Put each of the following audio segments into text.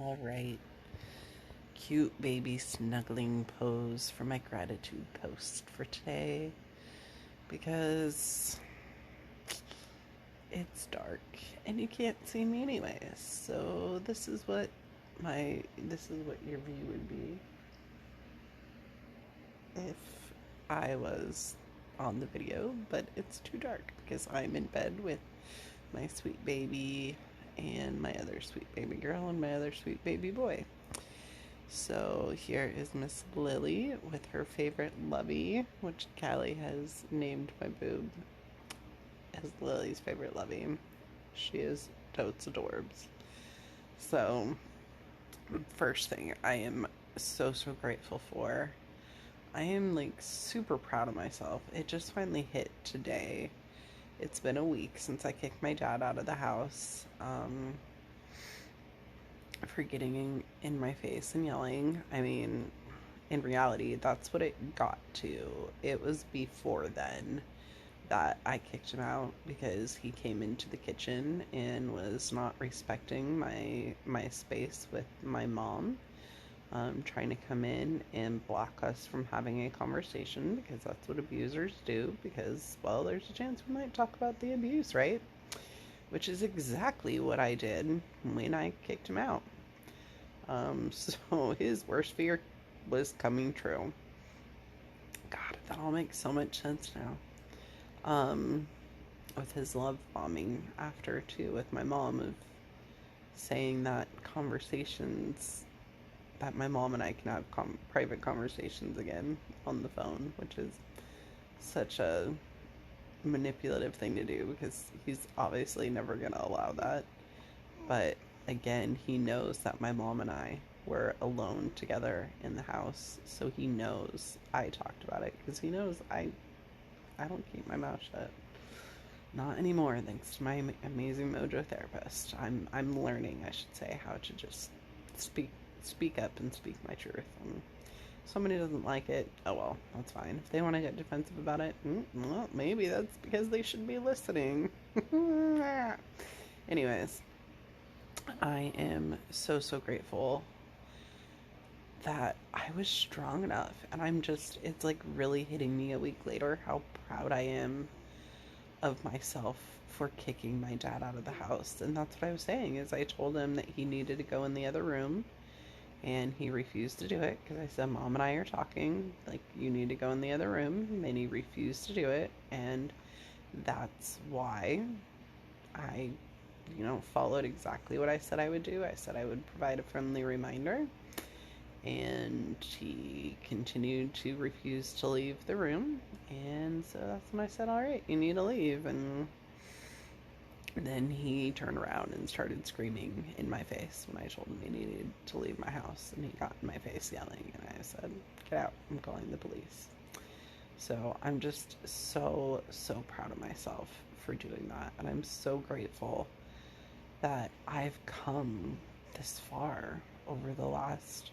All right. Cute baby snuggling pose for my gratitude post for today because it's dark and you can't see me anyways. So this is what your view would be if I was on the video, but it's too dark because I'm in bed with my sweet baby and my other sweet baby girl and my other sweet baby boy. So here is Miss Lily with her favorite Lovey, which Callie has named my boob as Lily's favorite Lovey. She is totes adorbs. So, first thing I am so grateful for. I am like super proud of myself. It just finally hit today. It's been a week since I kicked my dad out of the house. For getting in my face and yelling. I mean, in reality, that's what it got to. It was before then that I kicked him out because he came into the kitchen and was not respecting my space with my mom. Trying to come in and block us from having a conversation because that's what abusers do. Because, well, there's a chance we might talk about the abuse, right? Which is exactly what I did when I kicked him out. So his worst fear was coming true. God, that all makes so much sense now. With his love bombing after too, with my mom, of saying that conversations, that my mom and I can have private conversations again on the phone, which is such a manipulative thing to do because he's obviously never going to allow that. But again, he knows that my mom and I were alone together in the house, so he knows I talked about it because he knows I don't keep my mouth shut. Not anymore, thanks to my amazing Mojo therapist. I'm learning, I should say, how to just speak up and speak my truth. If somebody doesn't like it, oh well, that's fine. If they want to get defensive about it, well, maybe that's because they should be listening. Anyways, I am so grateful that I was strong enough, and it's like really hitting me a week later how proud I am of myself for kicking my dad out of the house. And that's what I was saying, is I told him that he needed to go in the other room, and he refused to do it because I said, Mom and I are talking, like, you need to go in the other room, and he refused to do it. And that's why I followed exactly what I said I would do. I said I would provide a friendly reminder, and he continued to refuse to leave the room. And so that's when I said, all right, you need to leave. And then he turned around and started screaming in my face when I told him he needed to leave my house. And he got in my face yelling, and I said, get out, I'm calling the police. So I'm just so proud of myself for doing that. And I'm so grateful that I've come this far over the last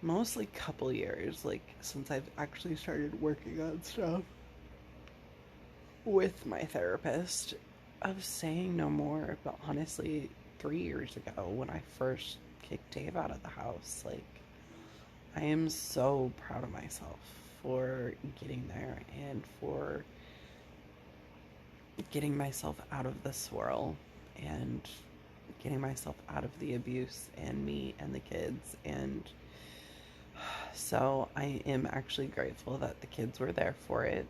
mostly couple years, like since I've actually started working on stuff with my therapist, of saying no more. But honestly, 3 years ago when I first kicked Dave out of the house, like, I am so proud of myself for getting there and for getting myself out of the swirl and getting myself out of the abuse and me and the kids. And so I am actually grateful that the kids were there for it.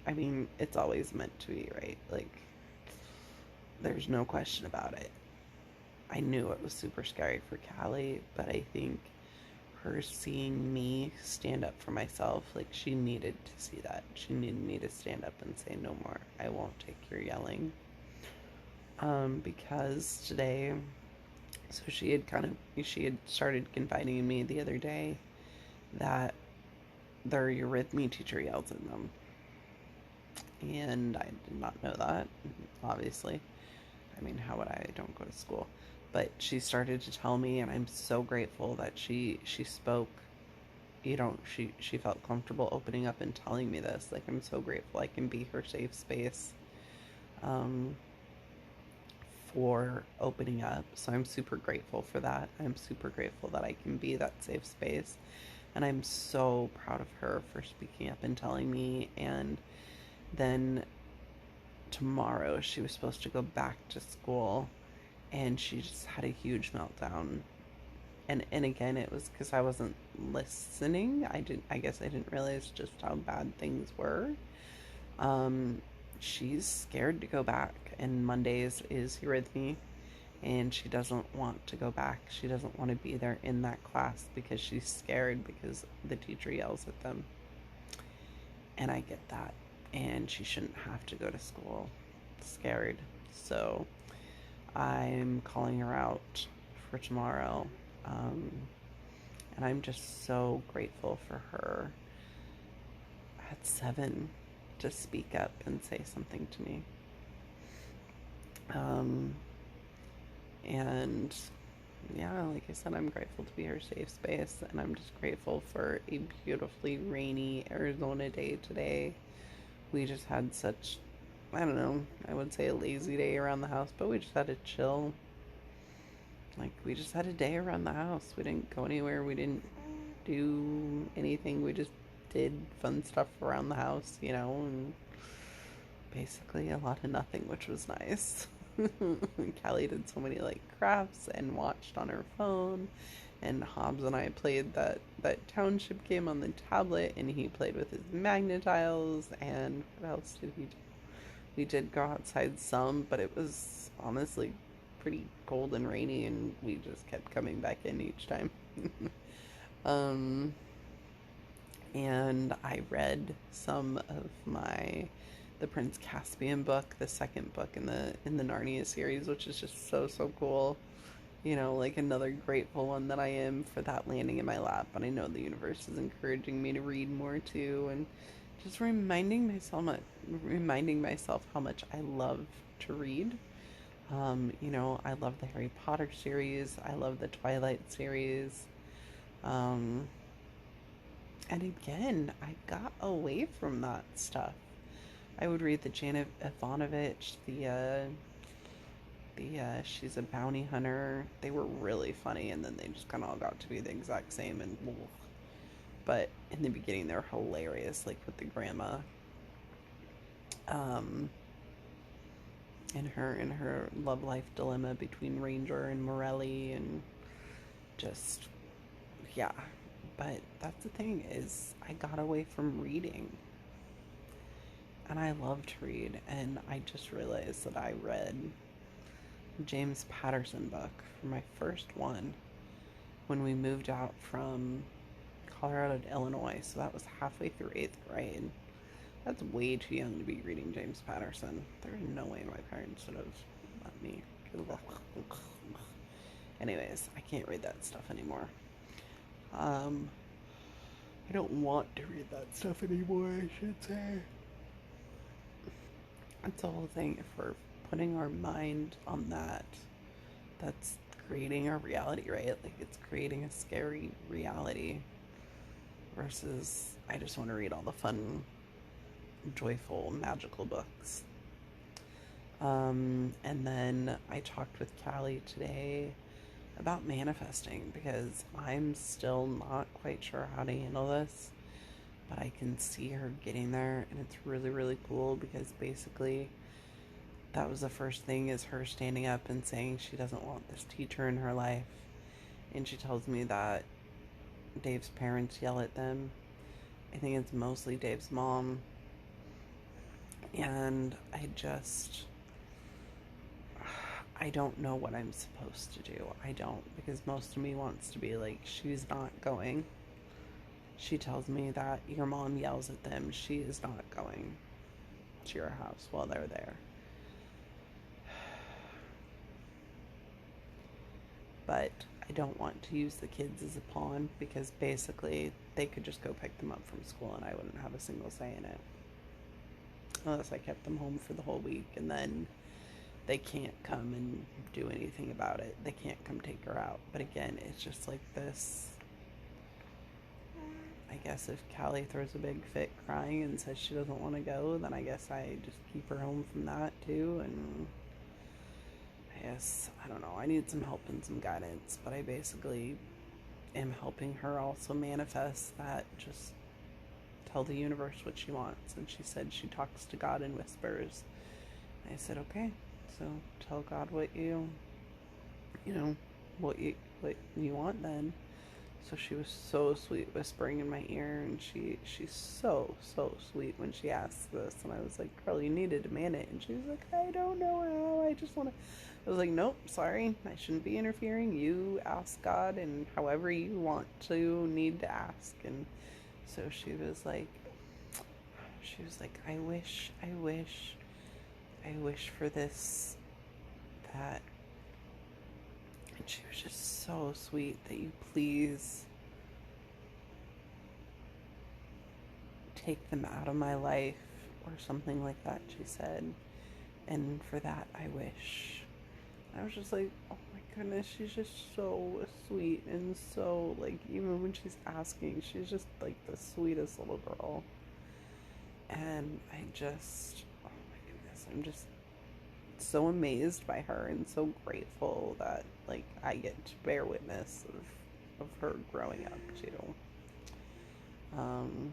I mean, it's always meant to be, right? Like, there's no question about it. I knew it was super scary for Callie, but I think her seeing me stand up for myself, like, she needed to see that. She needed me to stand up and say, no more. I won't take your yelling. Because today, so she had started confiding in me the other day that their eurythmy teacher yells at them. And I did not know that, obviously. I mean, how would I? Don't go to school. But she started to tell me, and I'm so grateful that she spoke. She felt comfortable opening up and telling me this. Like, I'm so grateful I can be her safe space for opening up. So I'm super grateful for that. I'm super grateful that I can be that safe space. And I'm so proud of her for speaking up and telling me. And then tomorrow she was supposed to go back to school and she just had a huge meltdown. And again, it was because I wasn't listening. I guess I didn't realize just how bad things were. Um, she's scared to go back, and Mondays is Eurythmy, and she doesn't want to go back. She doesn't want to be there in that class because she's scared because the teacher yells at them. And I get that. And she shouldn't have to go to school scared. So I'm calling her out for tomorrow. And I'm just so grateful for her at 7 to speak up and say something to me. And yeah, like I said, I'm grateful to be her safe space, and I'm just grateful for a beautifully rainy Arizona day today. We just had such, I don't know, I would say a lazy day around the house, but we just had a chill. Like, we just had a day around the house. We didn't go anywhere. We didn't do anything. We just did fun stuff around the house, and basically a lot of nothing, which was nice. Callie did so many like crafts and watched on her phone, and Hobbs and I played that township game on the tablet, and he played with his Magnetiles. And what else did we do? We did go outside some, but it was honestly pretty cold and rainy, and we just kept coming back in each time. And I read some of the Prince Caspian book, the second book in the Narnia series, which is just so cool. Like another grateful one that I am for that landing in my lap. And I know the universe is encouraging me to read more too, and just reminding myself how much I love to read. I love the Harry Potter series. I love the Twilight series. And again, I got away from that stuff. I would read the Janet Ivanovich, she's a bounty hunter. They were really funny, and then they just kind of all got to be the exact same. And but in the beginning, they were hilarious, like with the grandma, and her love life dilemma between Ranger and Morelli, and just yeah. But that's the thing, is I got away from reading. And I love to read, and I just realized that I read James Patterson book for my first one when we moved out from Colorado to Illinois. So that was halfway through 8th grade. That's way too young to be reading James Patterson. There's no way my parents would have let me. Anyways, I can't read that stuff anymore. I don't want to read that stuff anymore, I should say. That's the whole thing. If we're putting our mind on that, that's creating our reality, right? Like, it's creating a scary reality versus I just want to read all the fun, joyful, magical books. And then I talked with Callie today about manifesting, because I'm still not quite sure how to handle this, but I can see her getting there, and it's really, really cool, because basically that was the first thing, is her standing up and saying she doesn't want this teacher in her life. And she tells me that Dave's parents yell at them. I think it's mostly Dave's mom. And I don't know what I'm supposed to do. I don't, because most of me wants to be like, she's not going. She tells me that your mom yells at them. She is not going to your house while they're there. But I don't want to use the kids as a pawn, because basically they could just go pick them up from school and I wouldn't have a single say in it. Unless I kept them home for the whole week, and then they can't come and do anything about it. They can't come take her out. But again, it's just like this. I guess if Callie throws a big fit crying and says she doesn't want to go, then I guess I just keep her home from that too. And Yes, I don't know. I need some help and some guidance, but I basically am helping her also manifest that. Just tell the universe what she wants. And she said she talks to God in whispers. I said, okay, so tell God you know, what you want then. So she was so sweet whispering in my ear, and she's so sweet when she asked this. And I was like, girl, you need to demand it. And she was like, I don't know how, I just want to. I was like, nope, sorry, I shouldn't be interfering. You ask God, and however you want to need to ask. And so she was like, I wish for this, that. And she was just so sweet, that you please take them out of my life, or something like that, she said. And for that, I wish. I was just like, oh my goodness, she's just so sweet, and so, like, even when she's asking, she's just like the sweetest little girl. And oh my goodness, I'm just so amazed by her, and so grateful that, like, I get to bear witness of her growing up too. Um,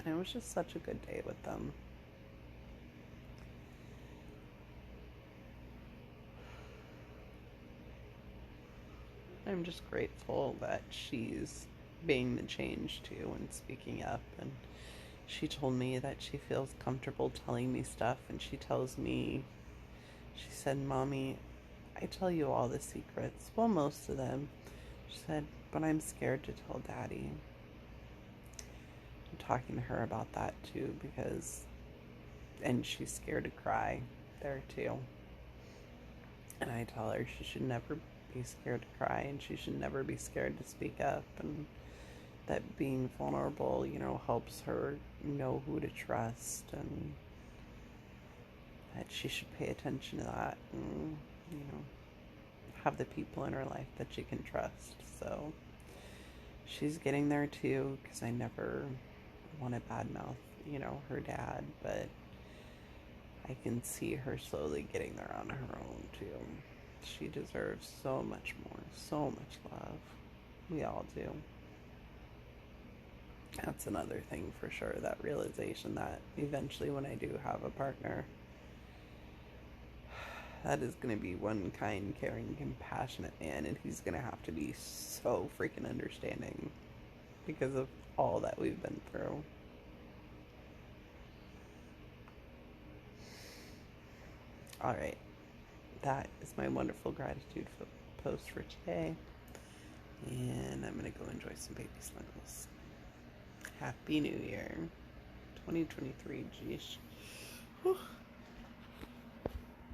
and it was just such a good day with them. I'm just grateful that she's being the change too and speaking up. And she told me that she feels comfortable telling me stuff, and she said, Mommy, I tell you all the secrets. Well, most of them. She said, but I'm scared to tell Daddy. I'm talking to her about that too, and she's scared to cry there too. And I tell her she should never be scared to cry, and she should never be scared to speak up, and that being vulnerable, helps her know who to trust, and that she should pay attention to that, and, have the people in her life that she can trust. So she's getting there too, because I never want to badmouth, her dad, but I can see her slowly getting there on her own too. She deserves so much more, so much love. We all do. That's another thing for sure, that realization that eventually when I do have a partner, that is going to be one kind, caring, compassionate man, and he's going to have to be so freaking understanding because of all that we've been through. All right, that is my wonderful gratitude post for today, and I'm going to go enjoy some baby snuggles. Happy New Year, 2023, geez. Whew.